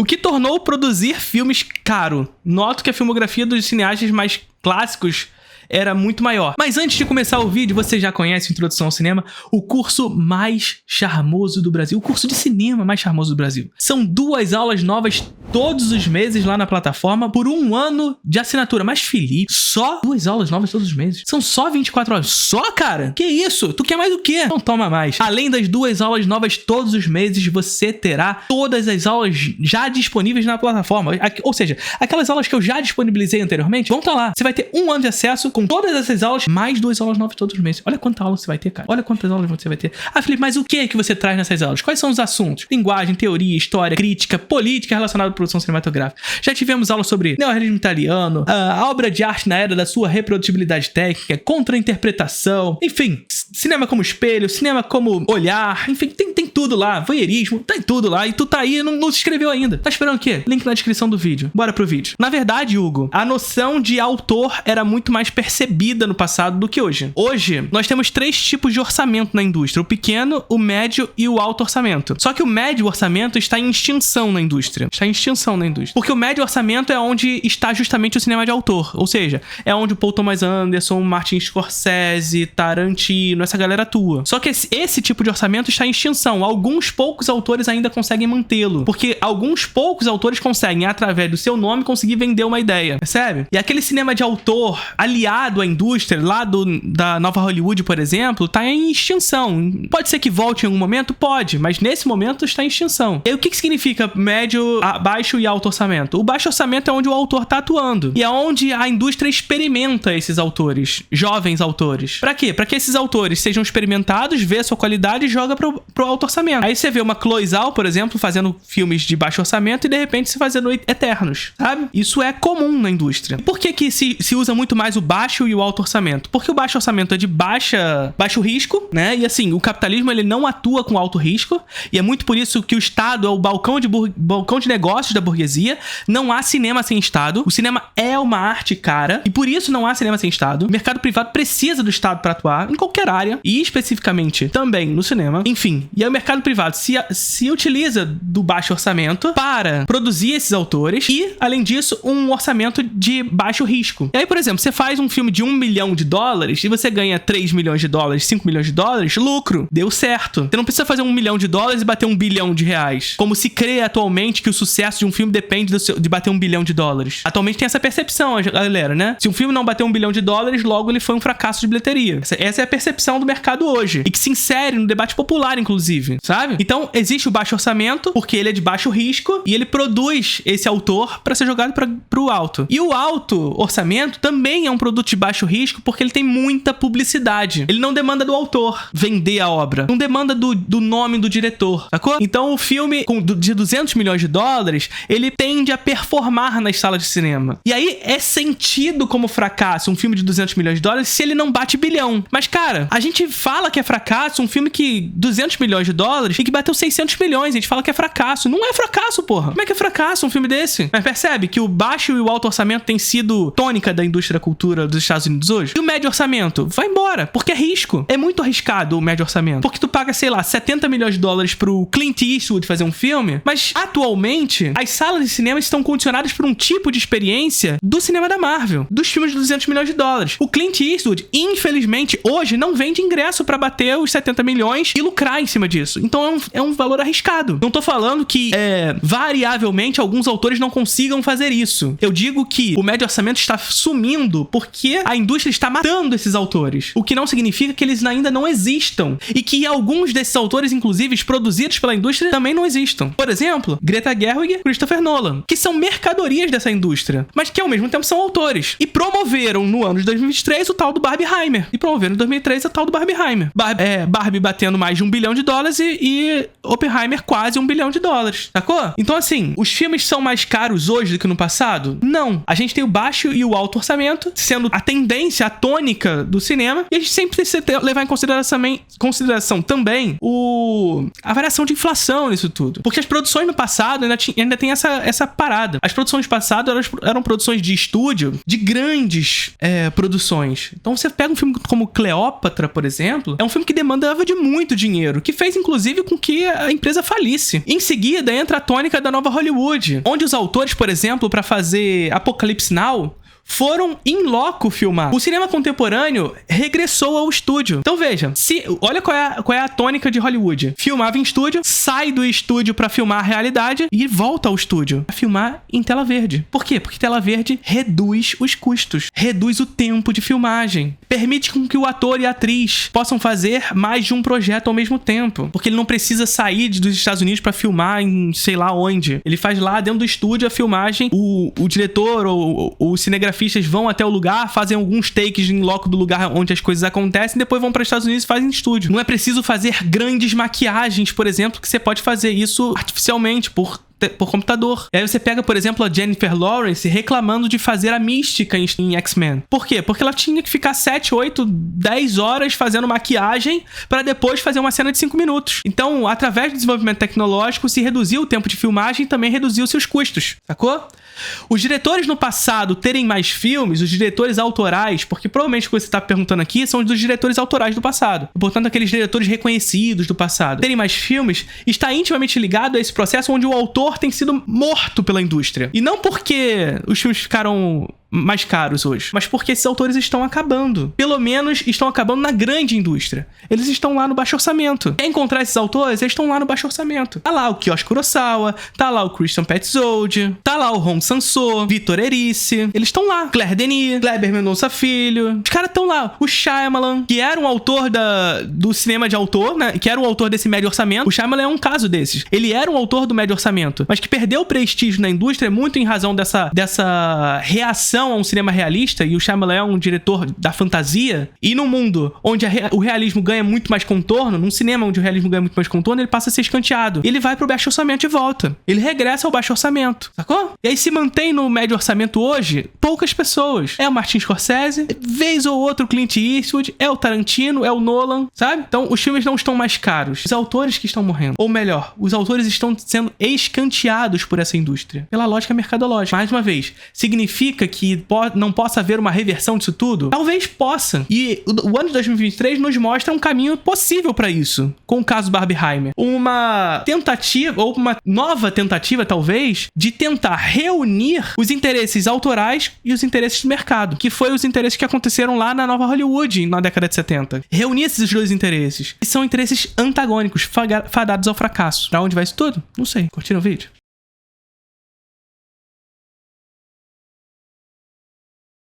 o que tornou produzir filmes caro. Noto que a filmografia dos cineastas mais clássicos era muito maior. Mas antes de começar o vídeo, você já conhece Introdução ao Cinema, o curso mais charmoso do Brasil, o curso de cinema mais charmoso do Brasil. São 2 aulas novas todos os meses lá na plataforma por 1 ano de assinatura. Mas Felipe, só 2 aulas novas todos os meses? São só 24 horas. Só, cara? Que isso? Tu quer mais o quê? Não toma mais. Além das 2 aulas novas todos os meses, você terá todas as aulas já disponíveis na plataforma. Ou seja, aquelas aulas que eu já disponibilizei anteriormente, vão estar lá. Você vai ter 1 ano de acesso com todas essas aulas, mais 2 aulas novas todos os meses. Olha quanta aula você vai ter, cara. Olha quantas aulas você vai ter. Ah, Felipe, mas o que é que você traz nessas aulas? Quais são os assuntos? Linguagem, teoria, história, crítica, política relacionada à produção cinematográfica. Já tivemos aulas sobre neorrealismo italiano, a obra de arte na era da sua reprodutibilidade técnica, contra-interpretação, enfim, cinema como espelho, cinema como olhar, enfim, tem tudo lá, voyeurismo, tem tudo lá, e tu tá aí e não se inscreveu ainda. Tá esperando o quê? Link na descrição do vídeo. Bora pro vídeo. Na verdade, Hugo, a noção de autor era muito mais percebida no passado do que hoje. Hoje, nós temos 3 tipos de orçamento na indústria: o pequeno, o médio e o alto orçamento. Só que o médio orçamento está em extinção na indústria. Está em extinção na indústria. Porque o médio orçamento é onde está justamente o cinema de autor. Ou seja, é onde o Paul Thomas Anderson, Martin Scorsese, Tarantino, essa galera atua. Só que esse tipo de orçamento está em extinção. Alguns poucos autores ainda conseguem mantê-lo. Porque alguns poucos autores conseguem, através do seu nome, conseguir vender uma ideia. Percebe? E aquele cinema de autor aliado à indústria, lá da Nova Hollywood, por exemplo, tá em extinção. Pode ser que volte em algum momento? Pode, mas nesse momento está em extinção. E aí, o que significa médio, baixo e alto orçamento? O baixo orçamento é onde o autor tá atuando. E é onde a indústria experimenta esses autores, jovens autores. Pra quê? Pra que esses autores sejam experimentados, vê a sua qualidade e joga pro alto orçamento. Aí você vê uma Chloe Zhao, por exemplo, fazendo filmes de baixo orçamento e de repente se fazendo Eternos, sabe? Isso é comum na indústria. E por que se usa muito mais o baixo e o alto orçamento? Porque o baixo orçamento é de baixo risco, né? E assim, o capitalismo ele não atua com alto risco, e é muito por isso que o Estado é o balcão de negócios da burguesia. Não há cinema sem Estado. O cinema é uma arte cara, e por isso não há cinema sem Estado. O mercado privado precisa do Estado para atuar em qualquer área, e especificamente também no cinema. Enfim, e aí o mercado privado se utiliza do baixo orçamento para produzir esses autores e, além disso, um orçamento de baixo risco. E aí, por exemplo, você faz um filme de $1 milhão e você ganha $3 milhões, $5 milhões, lucro. Deu certo. Você não precisa fazer $1 milhão e bater $1 bilhão. Como se crê atualmente que o sucesso de um filme depende de bater $1 bilhão. Atualmente tem essa percepção, galera, né? Se um filme não bater $1 bilhão, logo ele foi um fracasso de bilheteria. Essa é a percepção do mercado hoje. E que se insere no debate popular, inclusive, sabe? Então, existe o baixo orçamento, porque ele é de baixo risco, e ele produz esse autor para ser jogado pro alto. E o alto orçamento também é um produto de baixo risco, porque ele tem muita publicidade. Ele não demanda do autor vender a obra. Não demanda do nome do diretor, sacou? Então, o filme de $200 milhões, ele tende a performar nas salas de cinema. E aí, é sentido como fracasso um filme de $200 milhões se ele não bate bilhão. Mas, cara, a gente fala que é fracasso um filme que $200 milhões e que bateu 600 milhões. A gente fala que é fracasso. Não é fracasso, porra. Como é que é fracasso um filme desse? Mas percebe que o baixo e o alto orçamento tem sido tônica da indústria da cultura dos Estados Unidos hoje? E o médio orçamento? Vai embora, porque é risco. É muito arriscado o médio orçamento. Porque tu paga, sei lá, $70 milhões pro Clint Eastwood fazer um filme, mas atualmente as salas de cinema estão condicionadas por um tipo de experiência do cinema da Marvel, dos filmes de $200 milhões. O Clint Eastwood, infelizmente, hoje não vende ingresso pra bater os 70 milhões e lucrar em cima disso. Então é um valor arriscado. Não tô falando que variavelmente alguns autores não consigam fazer isso. Eu digo que o médio orçamento está sumindo porque a indústria está matando esses autores. O que não significa que eles ainda não existam. E que alguns desses autores, inclusive, produzidos pela indústria, também não existam. Por exemplo, Greta Gerwig e Christopher Nolan, que são mercadorias dessa indústria, mas que ao mesmo tempo são autores. E promoveram no ano de 2023 o tal do Barbieheimer. E promoveram em 2003 o tal do Barbieheimer. Barbie batendo mais de $1 bilhão e Oppenheimer quase $1 bilhão. Sacou? Então, assim, os filmes são mais caros hoje do que no passado? Não. A gente tem o baixo e o alto orçamento, sendo a tendência, a tônica do cinema, e a gente sempre precisa levar em consideração também a variação de inflação nisso tudo. Porque as produções no passado ainda tem essa parada. As produções do passado eram produções de estúdio, de grandes produções. Então você pega um filme como Cleópatra, por exemplo, é um filme que demandava de muito dinheiro, que fez, inclusive, inclusive, com que a empresa falisse. Em seguida, entra a tônica da nova Hollywood, onde os autores, por exemplo, para fazer Apocalypse Now, foram in loco filmar. O cinema contemporâneo regressou ao estúdio. Então veja, olha qual é a tônica de Hollywood. Filmava em estúdio, sai do estúdio pra filmar a realidade e volta ao estúdio pra filmar em tela verde. Por quê? Porque tela verde reduz os custos, reduz o tempo de filmagem, permite com que o ator e a atriz possam fazer mais de um projeto ao mesmo tempo, porque ele não precisa sair dos Estados Unidos pra filmar em sei lá onde. Ele faz lá dentro do estúdio a filmagem, o diretor ou o cinegrafista vão até o lugar, fazem alguns takes em loco do lugar onde as coisas acontecem, depois vão para os Estados Unidos e fazem em estúdio. Não é preciso fazer grandes maquiagens, por exemplo, que você pode fazer isso artificialmente por computador. E aí você pega, por exemplo, a Jennifer Lawrence reclamando de fazer a mística em X-Men. Por quê? Porque ela tinha que ficar 7, 8, 10 horas fazendo maquiagem para depois fazer uma cena de 5 minutos. Então, através do desenvolvimento tecnológico, se reduziu o tempo de filmagem e também reduziu seus custos. Sacou? Os diretores no passado terem mais filmes, os diretores autorais, porque provavelmente o que você está perguntando aqui são dos diretores autorais do passado. Portanto, aqueles diretores reconhecidos do passado. Terem mais filmes está intimamente ligado a esse processo onde o autor tem sido morto pela indústria. E não porque os filmes ficaram mais caros hoje, mas porque esses autores estão acabando. Pelo menos estão acabando na grande indústria. Eles estão lá no baixo orçamento. Quer encontrar esses autores? Eles estão lá no baixo orçamento. Tá lá o Kiyoshi Kurosawa, tá lá o Christian Petzold, tá lá o Hong Sang-soo, Vitor Erice. Eles estão lá. Claire Denis, Kleber Mendonça Filho. Os caras estão lá. O Shyamalan, que era um autor do cinema de autor, né? Que era um autor desse médio orçamento. O Shyamalan é um caso desses. Ele era um autor do médio orçamento, mas que perdeu prestígio na indústria muito em razão dessa reação a um cinema realista, e o Shyamalan é um diretor da fantasia, e num mundo onde o realismo ganha muito mais contorno, num cinema onde o realismo ganha muito mais contorno, ele passa a ser escanteado. Ele vai pro baixo orçamento e volta. Ele regressa ao baixo orçamento, sacou? E aí se mantém no médio orçamento hoje poucas pessoas. É o Martin Scorsese, vez ou outro o Clint Eastwood, é o Tarantino, é o Nolan, sabe? Então os filmes não estão mais caros. Os autores que estão morrendo. Ou melhor, os autores estão sendo escanteados por essa indústria. Pela lógica mercadológica. Mais uma vez, significa que não possa haver uma reversão disso tudo? Talvez possa. E o ano de 2023 nos mostra um caminho possível para isso. Com o caso Barbenheimer. Uma tentativa, ou uma nova tentativa, talvez, de tentar reunir os interesses autorais e os interesses do mercado. Que foi os interesses que aconteceram lá na Nova Hollywood, na década de 70. Reunir esses dois interesses. E são interesses antagônicos, fadados ao fracasso. Pra onde vai isso tudo? Não sei. Curtiram o vídeo?